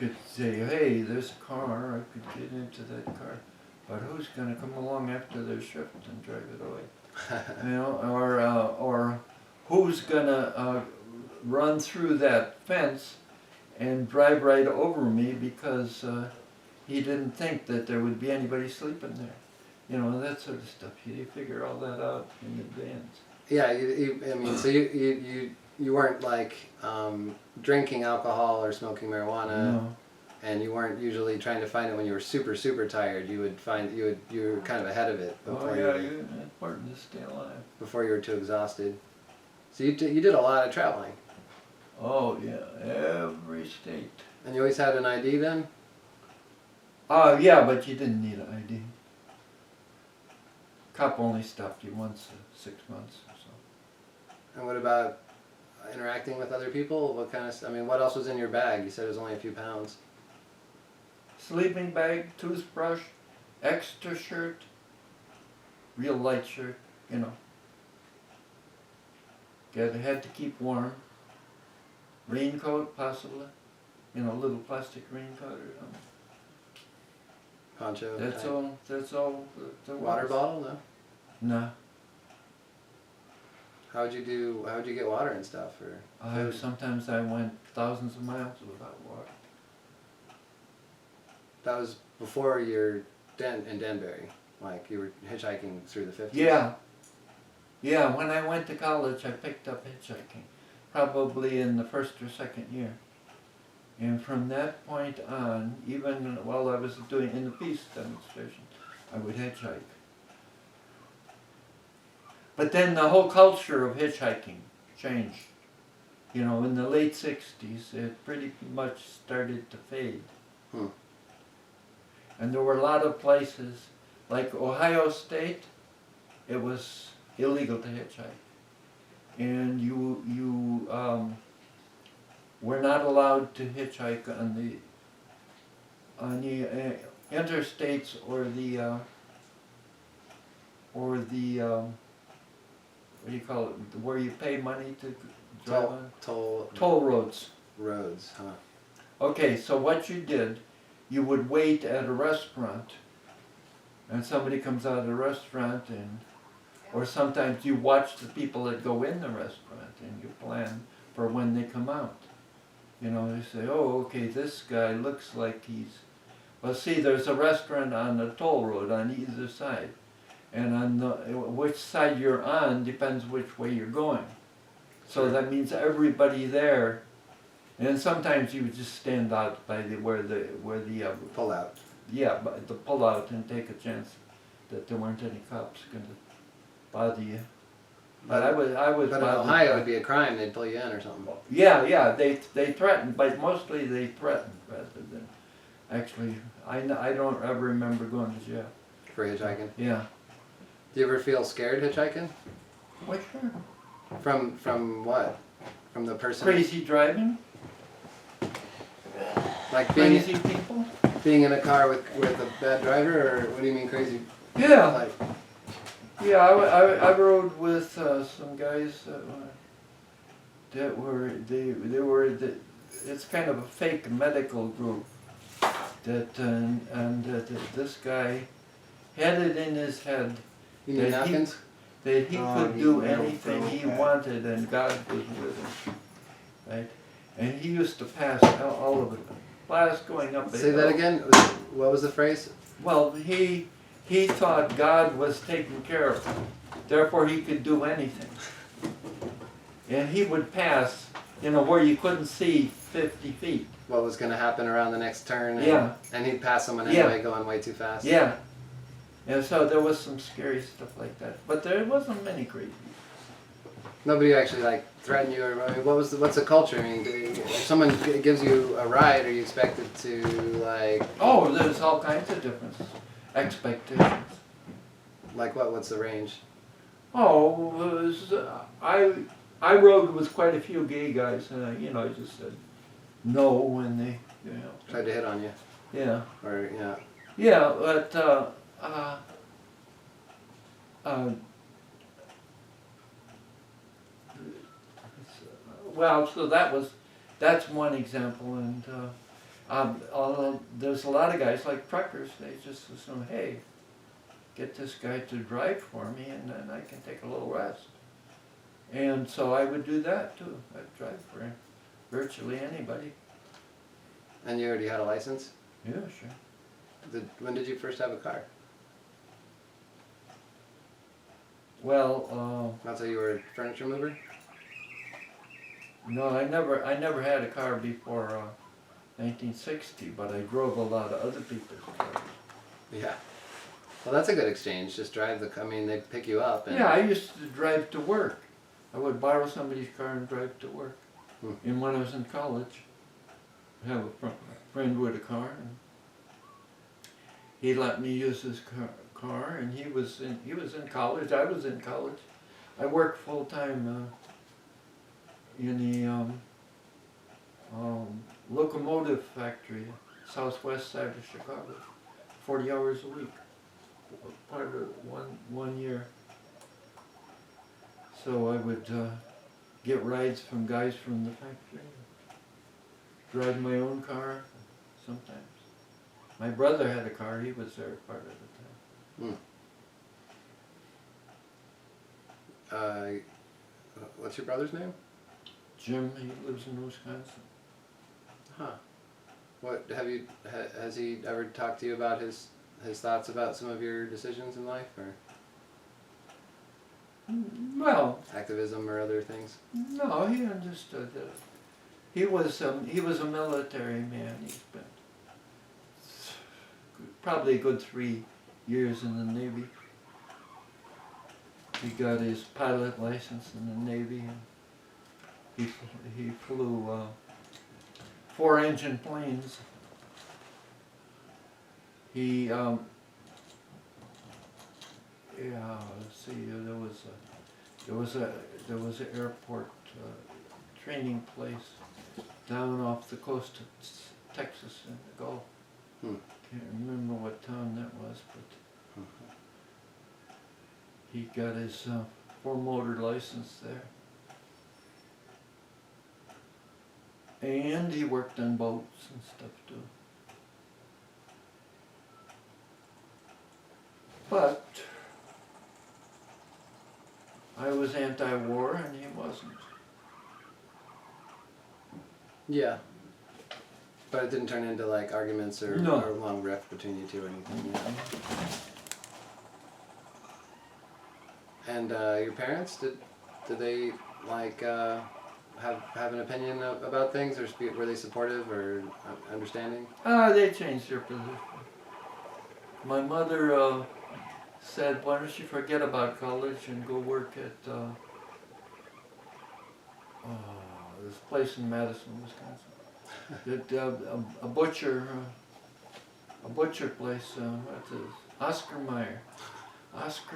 could say, hey, there's a car, I could get into that car, but who's going to come along after their shift and drive it away? You know, or who's going to run through that fence and drive right over me because he didn't think that there would be anybody sleeping there. You know, that sort of stuff. You figure all that out in advance. Yeah, I mean, so you weren't like drinking alcohol or smoking marijuana, No. and you weren't usually trying to find it when you were super tired. You were kind of ahead of it before It's important to stay alive. Before you were too exhausted. So you did a lot of traveling. Oh yeah, every state. And you always had an ID then? Yeah, but you didn't need an ID. Cop only stopped you once in 6 months or so. And what about interacting with other people? What kind of, I mean, what else was in your bag? You said it was only a few pounds. Sleeping bag, toothbrush, extra shirt, real light shirt, you know. Had to keep warm. Raincoat, possibly. You know, a little plastic raincoat or something. Poncho. That's type. all. That's all. Water bottle? No. No. How would you get water and stuff? Or Sometimes I went thousands of miles without water. That was before in Danbury, like you were hitchhiking through the 50s. Yeah. Yeah. When I went to college, I picked up hitchhiking, probably in the first or second year. And from that point on, even while I was in the peace demonstration, I would hitchhike. But then the whole culture of hitchhiking changed. You know, in the late 60s, it pretty much started to fade. And there were a lot of places, like Ohio State, it was illegal to hitchhike. And you were not allowed to hitchhike on the interstates or the what do you call it, where you pay money to drive on? Toll roads. Roads, huh? Okay, so what you did, you would wait at a restaurant, and somebody comes out of the restaurant, or sometimes you watch the people that go in the restaurant, and you plan for when they come out. You know, you say, oh, okay, this guy looks like well, see, there's a restaurant on the toll road on either side. And on which side you're on depends which way you're going. So that means everybody there, and sometimes you would just stand out by where the pull out. Yeah, by the pull out and take a chance that there weren't any cops going to bother you. But I was. But in Ohio, it'd be a crime. They'd pull you in or something. Yeah, they threatened, but mostly they threatened rather than actually. I don't ever remember going to jail for hitchhiking. Yeah. Do you ever feel scared hitchhiking? What, sure. From what? From the person? Crazy driving? Like crazy people? Being in a car with a bad driver, or what do you mean crazy? Yeah. Like, yeah, I rode with some guys that were it's kind of a fake medical group that this guy had it in his head. You mean napkins? That he could do anything he wanted, and God was with him, right? And he used to pass all of it. Class going up. Say that again. What was the phrase? Well, he thought God was taking care of him, therefore he could do anything. And he would pass, you know, where you couldn't see 50 feet. What was going to happen around the next turn? And, yeah. And he'd pass someone anyway, going way too fast. Yeah. And so there was some scary stuff like that, but there wasn't many crazy. Nobody actually like threatened you, or I mean, what's the culture? I mean, if someone gives you a ride, are you expected to like? Oh, there's all kinds of different expectations. Like what? What's the range? Oh, I rode with quite a few gay guys, and I just said no when they tried to hit on you. Yeah. Or yeah. Yeah, but. Well, so that's one example, and There's a lot of guys like truckers, they just assume, hey, get this guy to drive for me and then I can take a little rest. And so I would do that too. I'd drive for virtually anybody. And you already had a license? Yeah, sure. When did you first have a car? Well, That's how you were a furniture mover? no, I never had a car before 1960, but I drove a lot of other people's cars. Yeah. Well, that's a good exchange. Just drive I mean, they pick you up. And Yeah, I used to drive to work. I would borrow somebody's car and drive to work. And when I was in college, I have a friend with a car, and he let me use his car, and he was in college. I was in college. I worked full time in the locomotive factory, southwest side of Chicago, 40 hours a week, part of one year. So I would get rides from guys from the factory, drive my own car sometimes. My brother had a car, he was there part of the time. What's your brother's name? Jim, he lives in Wisconsin. Huh. What has he ever talked to you about his thoughts about some of your decisions in life, or Well, activism or other things? no, he understood that. He was a military man. He spent probably a good 3 years in the Navy. He got his pilot license in the Navy, and he flew 4-engine planes. He let's see. There was an airport training place down off the coast of Texas in the Gulf. Can't remember what town that was, but he got his 4-motor license there. And he worked on boats and stuff too. But I was anti-war and he wasn't. Yeah. But it didn't turn into like arguments or a long rift between you two or anything. Yeah. And your parents, did they like have an opinion about things, or were they supportive or understanding? They changed their position. My mother said, why don't you forget about college and go work at this place in Madison, Wisconsin. A butcher place, what's it? Oscar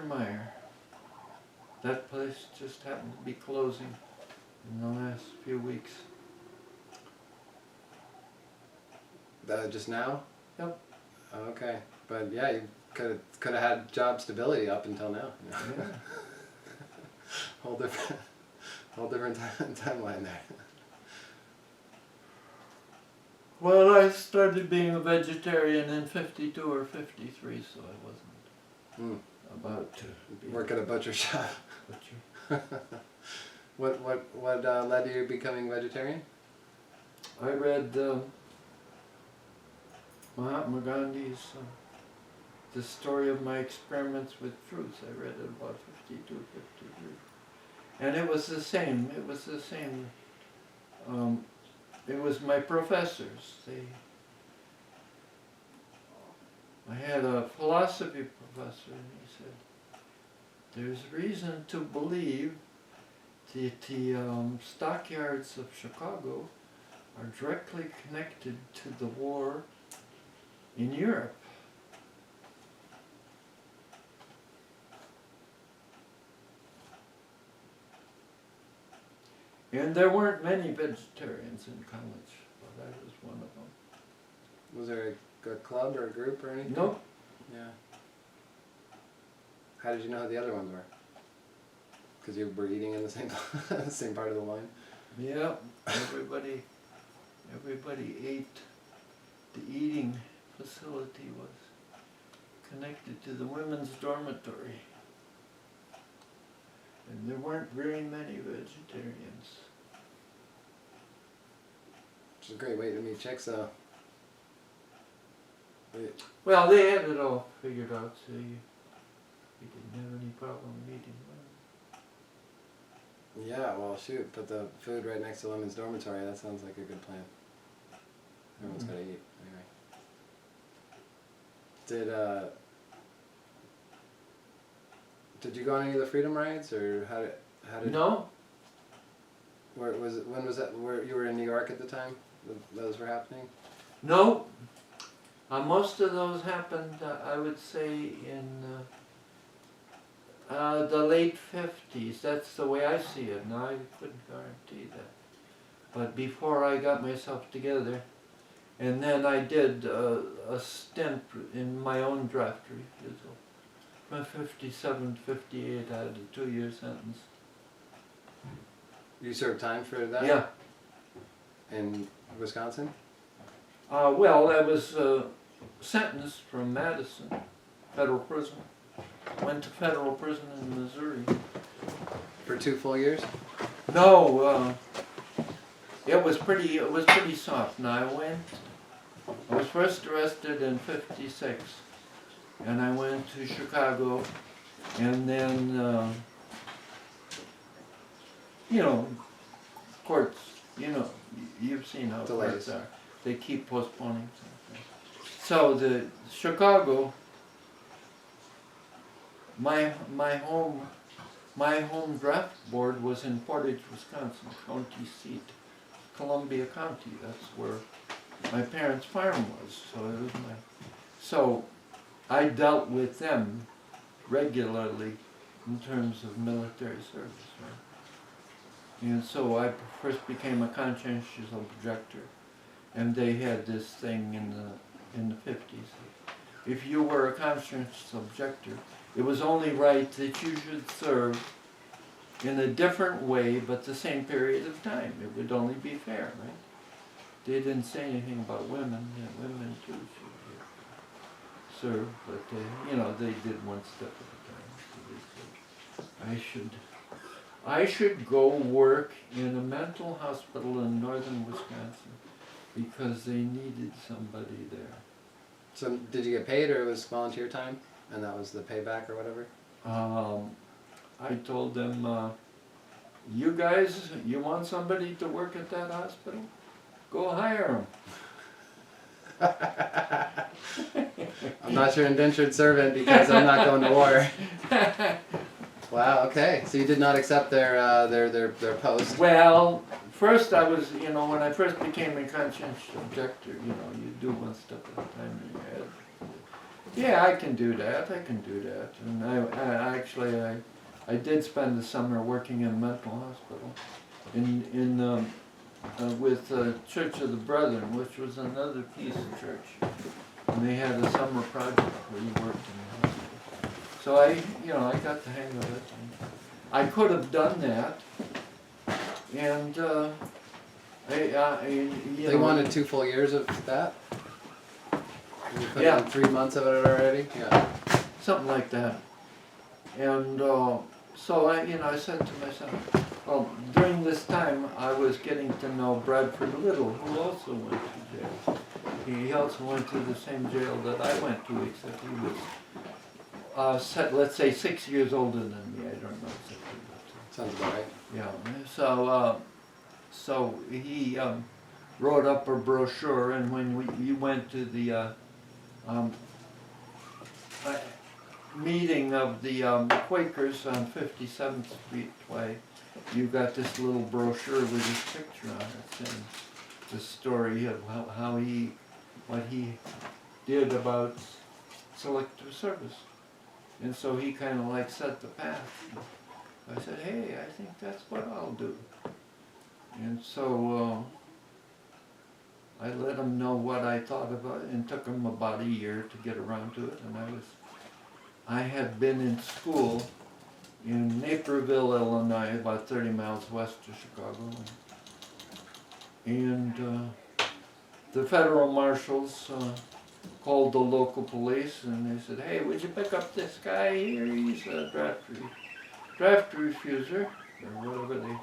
Mayer. That place just happened to be closing in the last few weeks. Just now? Yep. Okay, but yeah, you could have had job stability up until now. Yeah. whole different timeline there. Well, I started being a vegetarian in 52 or 53, so I wasn't about to work at a butcher shop. Butcher. What led to you becoming vegetarian? I read Mahatma Gandhi's The Story of My Experiments with Truth. I read it about 52, 53. And it was the same. It was my professors. I had a philosophy professor, and he said, there's reason to believe that the stockyards of Chicago are directly connected to the war in Europe. And there weren't many vegetarians in college, but I was one of them. Was there a club or a group or anything? Nope. Yeah. How did you know who the other ones were? Because you were eating in the same same part of the line? Yeah, everybody ate the eating facility was connected to the women's dormitory. And there weren't very many vegetarians. Which is a great way to meet chicks, though. Well, they had it all figured out, so you didn't have any problem meeting women. Yeah, well, shoot, put the food right next to women's dormitory. That sounds like a good plan. Everyone's gotta eat, anyway. Did you go on any of the freedom rides, or how did? No. Where was it? When was that? Where you were in New York at the time? Those were happening. No. Most of those happened, I would say, in the late 50s. That's the way I see it. Now, I couldn't guarantee that. But before I got myself together, and then I did a stint in my own draft refusal. From 57 to 58, I had a 2-year sentence. You served time for that? Yeah. In Wisconsin? Well, I was sentenced from Madison, federal prison. Went to federal prison in Missouri. For 2 full years? No, it was pretty soft. Now I was first arrested in 56, and I went to Chicago, and then, courts, you've seen how courts are. They keep postponing something. So the Chicago, my home draft board was in Portage, Wisconsin, county seat, Columbia County. That's where my parents' farm was. So I dealt with them regularly in terms of military service, right? And so I first became a conscientious objector, and they had this thing in the 50s. If you were a conscientious objector, it was only right that you should serve in a different way, but the same period of time. It would only be fair, right? They didn't say anything about women, and women too should serve, but they did one step at a time. So they said, I should go work in a mental hospital in northern Wisconsin because they needed somebody there. So did you get paid, or it was volunteer time, and that was the payback or whatever? I told them, you guys, you want somebody to work at that hospital? Go hire them. I'm not your indentured servant because I'm not going to war. Wow. Okay. So you did not accept their post. Well, first I was, when I first became a conscientious objector, you do one step at a time in your head. Yeah, I can do that. And I did spend the summer working in a mental hospital, with Church of the Brethren, which was another piece of church, and they had a summer project where you worked in the hospital. So I got the hang of it. And I could have done that, and They wanted 2 full years of that. And you put in 3 months of it already. Yeah. Something like that. And so I said to myself, well, during this time I was getting to know Bradford Lyttle, who also went to jail. He also went to the same jail that I went to, except he was, let's say, 6 years older than me. I don't know exactly. Sounds about right. Yeah. So he wrote up a brochure, and when you went to the meeting of the Quakers on 57th Street Way, you got this little brochure with his picture on it, and the story of what he did about selective service. And so he kind of set the path. I said, hey, I think that's what I'll do. And so I let him know what I thought about it, and took him about a year to get around to it. And I had been in school in Naperville, Illinois, about 30 miles west of Chicago. And the federal marshals called the local police and they said, hey, would you pick up this guy here? He's a draft refuser, or whatever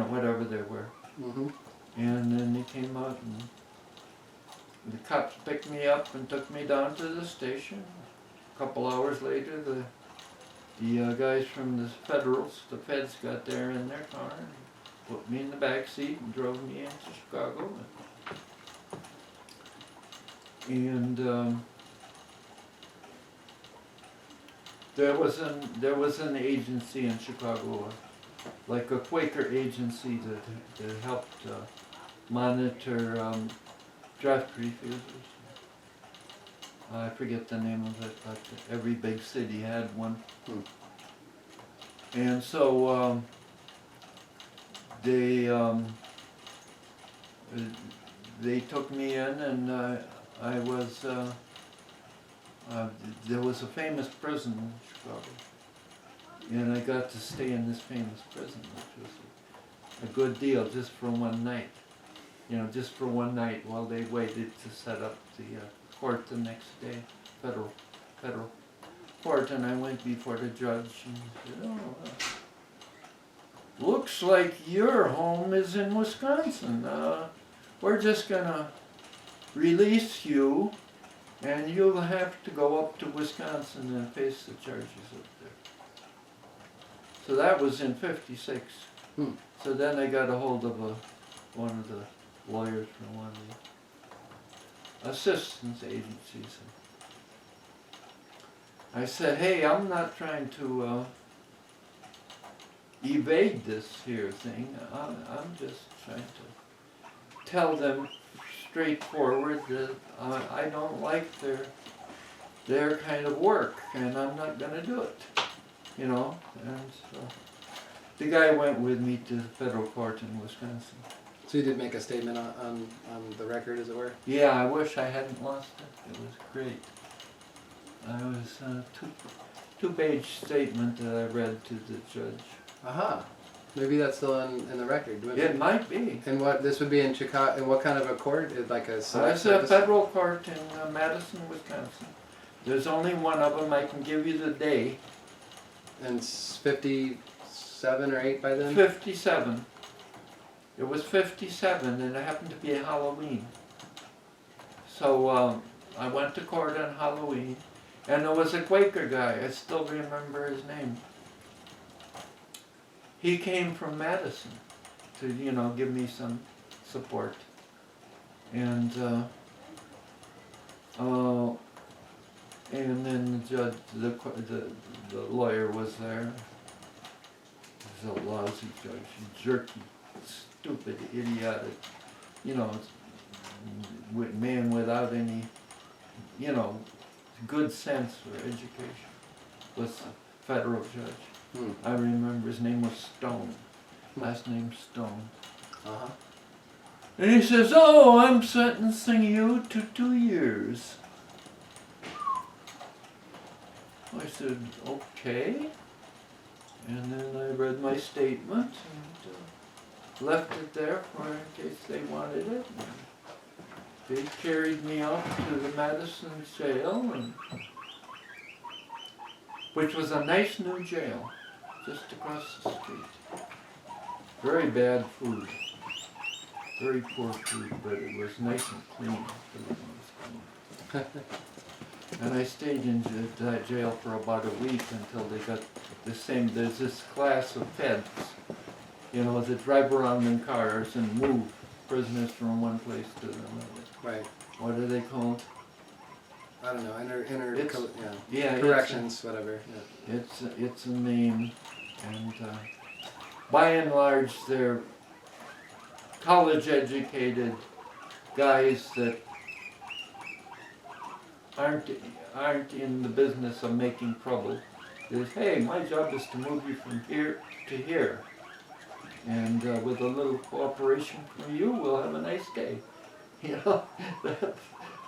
whatever they were. Mm-hmm. And then they came out and the cops picked me up and took me down to the station. A couple hours later, the guys from the feds got there in their car and put me in the back seat and drove me into Chicago. And there was an agency in Chicago, like a Quaker agency that helped monitor draft refusers. I forget the name of it, but every big city had one. And so they took me in, and I was there was a famous prison in Chicago, and I got to stay in this famous prison, which was a good deal just for one night. Just for one night while they waited to set up the court the next day, federal court, and I went before the judge and said, looks like your home is in Wisconsin. We're just gonna release you, and you'll have to go up to Wisconsin and face the charges up there. So that was in '56. So then I got a hold of one of the lawyers from one of the assistance agencies. I said, hey, I'm not trying to evade this here thing. I'm just trying to tell them straightforward that I don't like their kind of work, and I'm not going to do it. And so the guy went with me to the federal court in Wisconsin. So you did make a statement on the record, as it were? Yeah, I wish I hadn't lost it. It was great. I was two-page statement that I read to the judge. Aha. Maybe that's still in the record. It might be. And what this would be in Chicago? In what kind of a court? Like a It's a federal court in Madison, Wisconsin. There's only one of them. I can give you the day. And it's 57 or 8 by then? 57. It was 57, and it happened to be a Halloween. So I went to court on Halloween, and there was a Quaker guy. I still remember his name. He came from Madison to, give me some support. And then the judge, the lawyer was there. He was a lousy judge, jerky, stupid, idiotic, man without any, good sense or education, was a federal judge. I remember his name was Stone, last name Stone. Uh-huh. And he says, oh, I'm sentencing you to 2 years. I said, okay. And then I read my statement and left it there in case they wanted it. And they carried me up to the Madison jail, which was a nice new jail just across the street. Very bad food. Very poor food, but it was nice and clean. And I stayed in that jail for about a week until they got there's this class of feds, that drive around in cars and move prisoners from one place to another. Right. What are they called? I don't know. Yeah, corrections, whatever. Yeah. It's a name, and by and large they're college-educated guys that aren't in the business of making trouble. Is, hey, my job is to move you from here to here, and with a little cooperation from you, we'll have a nice day.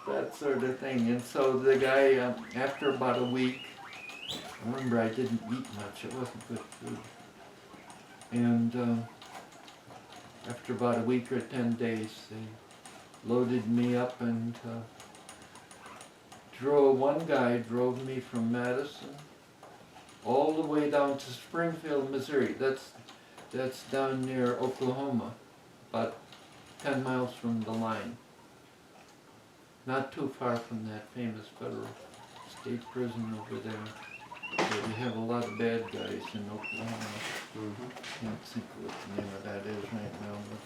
That sort of thing. And so the guy, after about a week, I remember I didn't eat much. It wasn't good food. And after about a week or 10 days, loaded me up and one guy drove me from Madison all the way down to Springfield, Missouri. That's down near Oklahoma, about 10 miles from the line. Not too far from that famous federal state prison over there. Where they have a lot of bad guys in Oklahoma. Can't think what the name of that is right now. But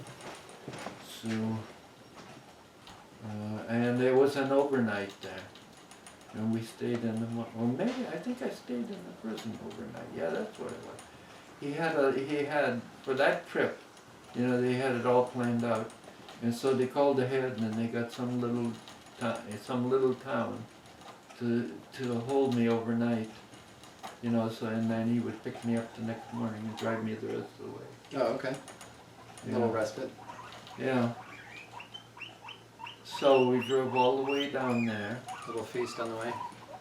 and there was an overnight there. And we stayed in the, I think I stayed in the prison overnight. Yeah, that's what it was. He had, for that trip, they had it all planned out. And so they called ahead and they got some little town to hold me overnight. So and then he would pick me up the next morning and drive me the rest of the way. Oh, okay. A little respite. Yeah. So we drove all the way down there. A little feast on the way.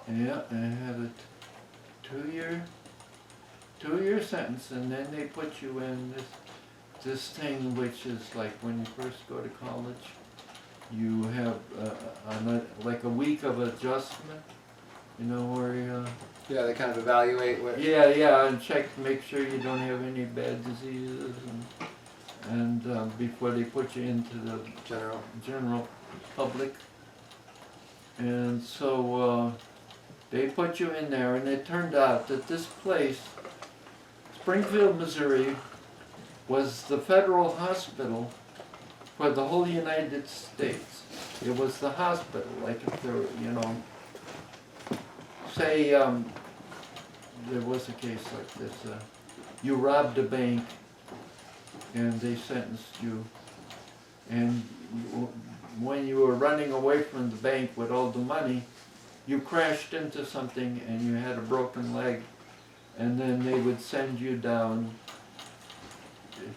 Yeah, and I had a two-year sentence, and then they put you in this thing, which is like when you first go to college, you have like a week of adjustment. Where you. Yeah, they kind of evaluate what. Yeah, and make sure you don't have any bad diseases, and before they put you into the general public. And so they put you in there, and it turned out that this place, Springfield, Missouri, was the federal hospital for the whole United States. It was the hospital, like if there were, say there was a case like this, you robbed a bank and they sentenced you, and when you were running away from the bank with all the money, you crashed into something and you had a broken leg, and then they would send you down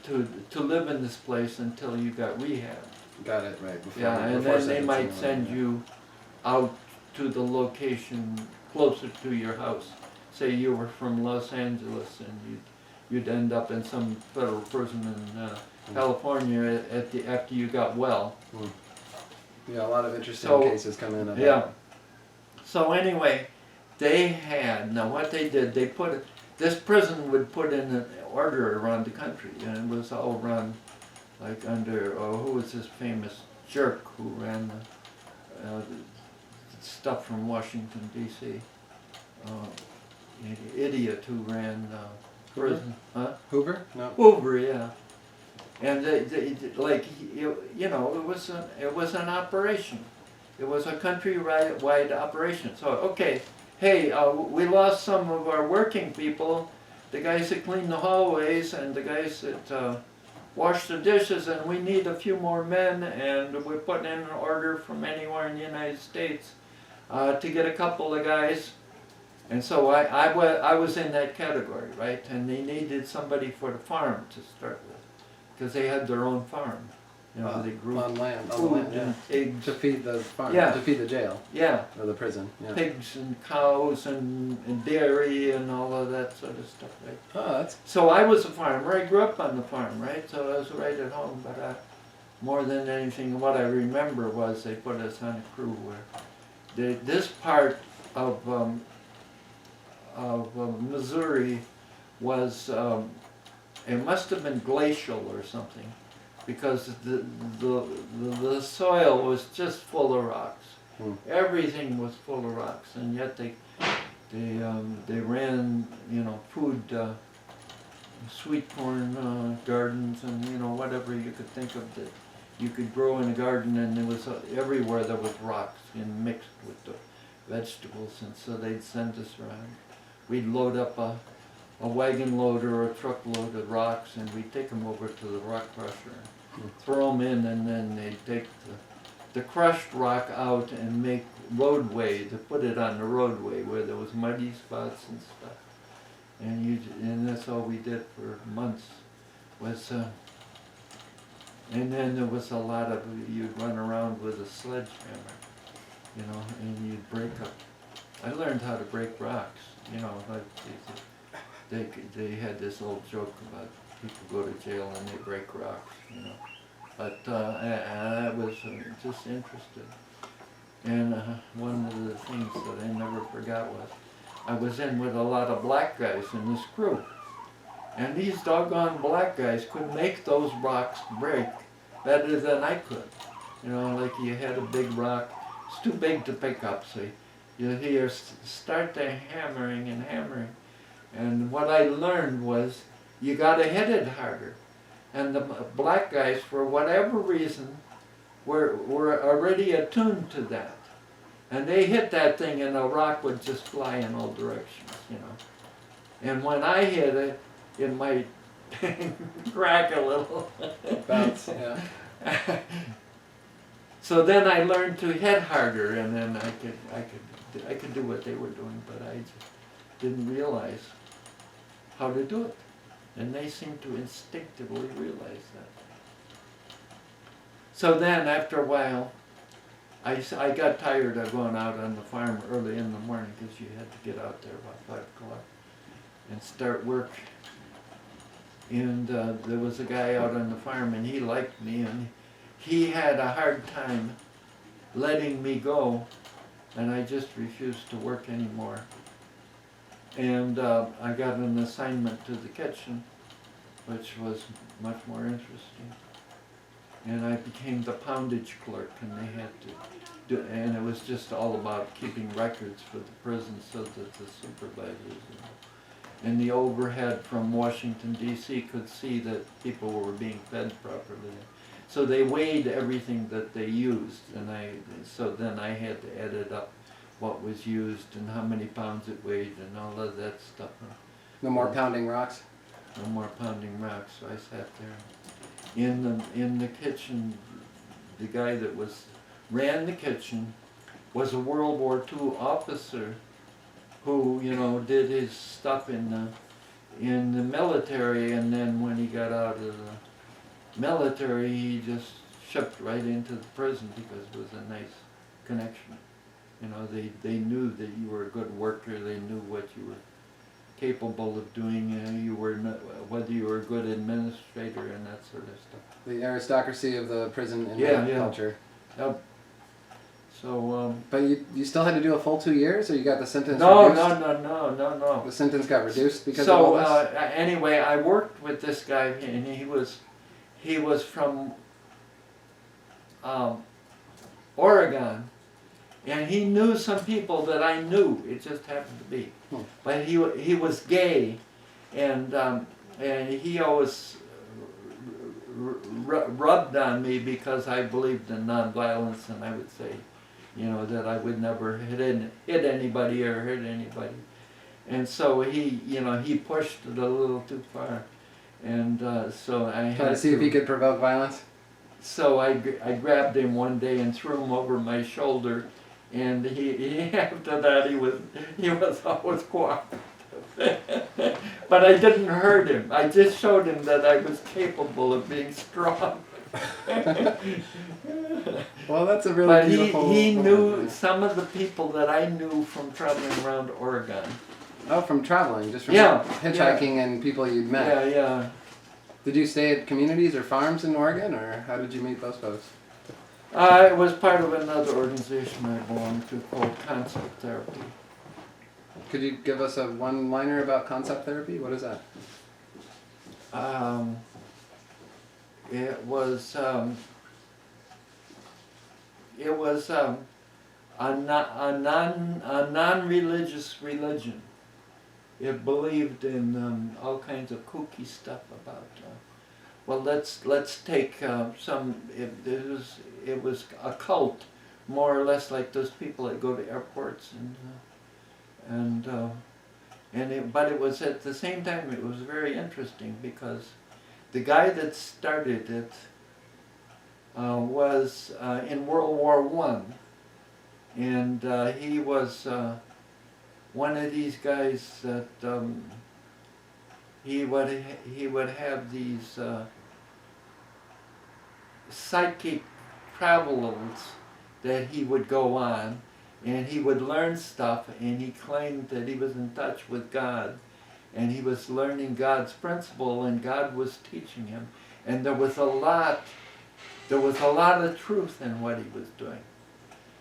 to live in this place until you got rehab. Got it, right. And then they might send you out to the location closer to your house. Say you were from Los Angeles and you'd end up in some federal prison in California after you got well. Yeah, a lot of interesting cases come in. Yeah. So anyway, what they did, this prison would put in an order around the country, and it was all run like under, who was this famous jerk who ran the stuff from Washington, D.C., idiot who ran prison. Huh? Hoover? No. Hoover, yeah. And it was an operation. It was a countrywide operation. So, okay, hey, we lost some of our working people, the guys that clean the hallways and the guys that wash the dishes, and we need a few more men, and we're putting in an order from anywhere in the United States to get a couple of guys. And so I was in that category, right? And they needed somebody for the farm to start with, because they had their own farm. They grew on land, food and pigs. To feed the farm, Yeah. to feed the jail. Yeah. Or the prison. Yeah. Pigs and cows and dairy and all of that sort of stuff, right? Oh, that's. So I was a farmer. I grew up on the farm, right? So I was right at home. But more than anything, what I remember was they put us on a crew where this part of Missouri was, it must have been glacial or something, because the soil was just full of rocks. Everything was full of rocks, and yet they ran, food, sweet corn gardens, and whatever you could think of that you could grow in a garden, and there was everywhere there was rocks and mixed with the vegetables, and so they'd send us around. We'd load up a wagon load or a truckload of rocks, and we'd take them over to the rock crusher and throw them in, and then they'd take the crushed rock out and make roadway, to put it on the roadway where there was muddy spots and stuff. And that's all we did for months. And then there was a lot of, you'd run around with a sledgehammer, and you'd break up. I learned how to break rocks, like they had this old joke about people go to jail and they break rocks, But I was just interested. And one of the things that I never forgot was I was in with a lot of black guys in this crew. And these doggone black guys could make those rocks break better than I could. You know, like you had a big rock, it's too big to pick up, see. You hear start to hammering and hammering. And what I learned was you gotta hit it harder. And the black guys, for whatever reason, were already attuned to that. And they hit that thing and the rock would just fly in all directions, you know. And when I hit it, it might crack a little. Bounce, yeah. So then I learned to hit harder, and then I could do what they were doing, but I just didn't realize how to do it. And they seemed to instinctively realize that. So then, after a while, I got tired of going out on the farm early in the morning because you had to get out there about 5 o'clock and start work. And there was a guy out on the farm, and he liked me, and he had a hard time letting me go, and I just refused to work anymore. And I got an assignment to the kitchen, which was much more interesting. And I became the poundage clerk, and they had to do, and it was just all about keeping records for the prison so that the supervisors and the overhead from Washington, D.C. could see that people were being fed properly. So they weighed everything that they used, and so then I had to edit up what was used and how many pounds it weighed and all of that stuff. No more pounding rocks? No more pounding rocks. So I sat there. In the kitchen, the guy that ran the kitchen was a World War II officer who, you know, did his stuff in the military, and then when he got out of the military, he just shipped right into the prison because it was a nice connection. You know, they knew that you were a good worker. They knew what you were capable of doing. You were whether you were a good administrator and that sort of stuff. The aristocracy of the prison and culture. Yep. So. But you still had to do a full 2 years, or you got the sentence reduced? No. The sentence got reduced because of all this? So anyway, I worked with this guy, and he was from Oregon. And he knew some people that I knew. It just happened to be. But he was gay, and he always rubbed on me because I believed in nonviolence, and I would say, you know, that I would never hit anybody or hurt anybody. And so he pushed it a little too far, and so I had to see if he could provoke violence. So I grabbed him one day and threw him over my shoulder. And he after that he was always cooperative. But I didn't hurt him. I just showed him that I was capable of being strong. Well, that's a really beautiful. But he knew some of the people that I knew from traveling around Oregon. Oh, from traveling, just from hitchhiking and people you'd met. Yeah. Did you stay at communities or farms in Oregon, or how did you meet those folks? It was part of another organization I belonged to called Concept Therapy. Could you give us a one-liner about concept therapy? What is that? It was a non-religious religion. It believed in all kinds of kooky stuff about. Well, let's take some. It was a cult, more or less like those people that go to airports but it was at the same time it was very interesting because the guy that started it was in World War I, and he was one of these guys that he would have these psychic travels that he would go on, and he would learn stuff, and he claimed that he was in touch with God, and he was learning God's principle, and God was teaching him. And there was a lot there was a lot of truth in what he was doing.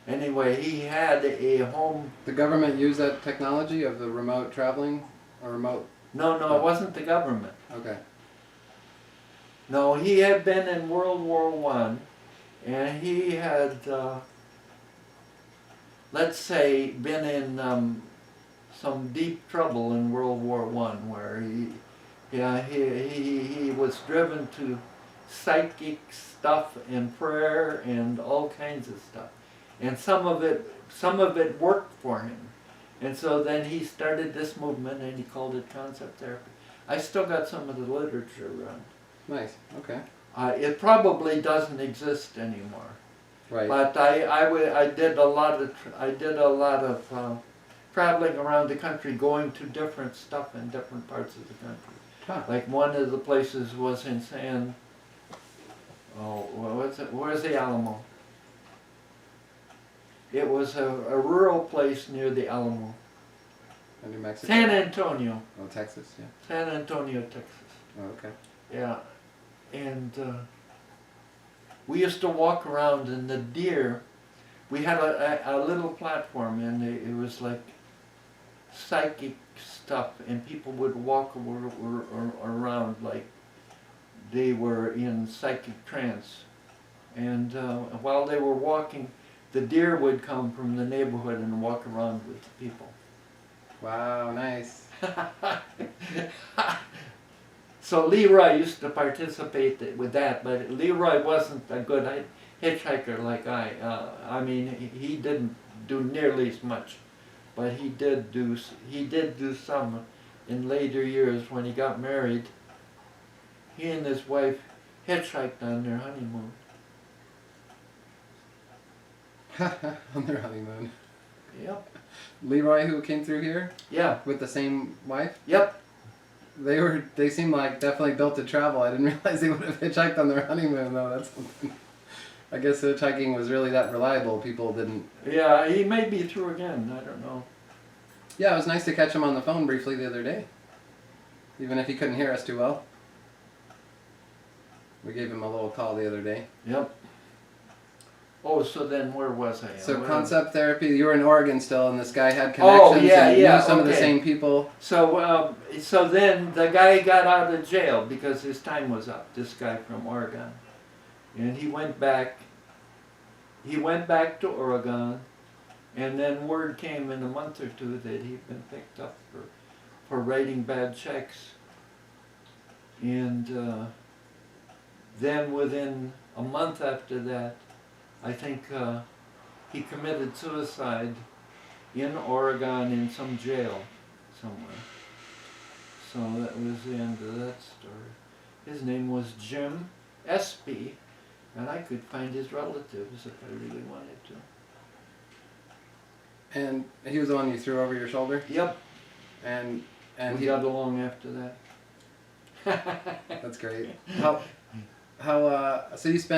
Anyway, he had a home. The government used that technology of the remote traveling, or remote. No, it wasn't the government. Okay. No, he had been in World War I, and he had, let's say, been in some deep trouble in World War I, where he was driven to psychic stuff and prayer and all kinds of stuff, and some of it worked for him, and so then he started this movement, and he called it concept therapy. I still got some of the literature around. Nice. Okay. It probably doesn't exist anymore. Right. But I did a lot of traveling around the country, going to different stuff in different parts of the country. Huh. Like one of the places was in where's the Alamo? It was a rural place near the Alamo. New Mexico. San Antonio. Oh, Texas. Yeah. San Antonio, Texas. Oh, okay. Yeah, and we used to walk around, and the deer, we had a little platform, and it was like psychic stuff, and people would walk around like they were in psychic trance. And while they were walking, the deer would come from the neighborhood and walk around with the people. Wow, nice. So Leroy used to participate with that, but Leroy wasn't a good hitchhiker like I. I mean, he didn't do nearly as much, but he did do some in later years when he got married. He and his wife hitchhiked on their honeymoon. On their honeymoon. Yep. Leroy, who came through here Yeah. with the same wife? Yep. They seemed like definitely built to travel. I didn't realize they would have hitchhiked on their honeymoon though. That's something. I guess hitchhiking was really that reliable. People didn't. Yeah, he may be through again. I don't know. Yeah, it was nice to catch him on the phone briefly the other day. Even if he couldn't hear us too well. We gave him a little call the other day. Yep. Oh, so then where was I? So concept therapy, you were in Oregon still, and this guy had connections and knew some of the same people. So, so then the guy got out of jail because his time was up. This guy from Oregon, and he went back. He went back to Oregon, and then word came in a month or two that he'd been picked up for writing bad checks. And then within a month after that, I think he committed suicide in Oregon in some jail somewhere. So that was the end of that story. His name was Jim Espy, and I could find his relatives if I really wanted to. And he was the one you threw over your shoulder? Yep. And we he got along after that. That's great. So you spent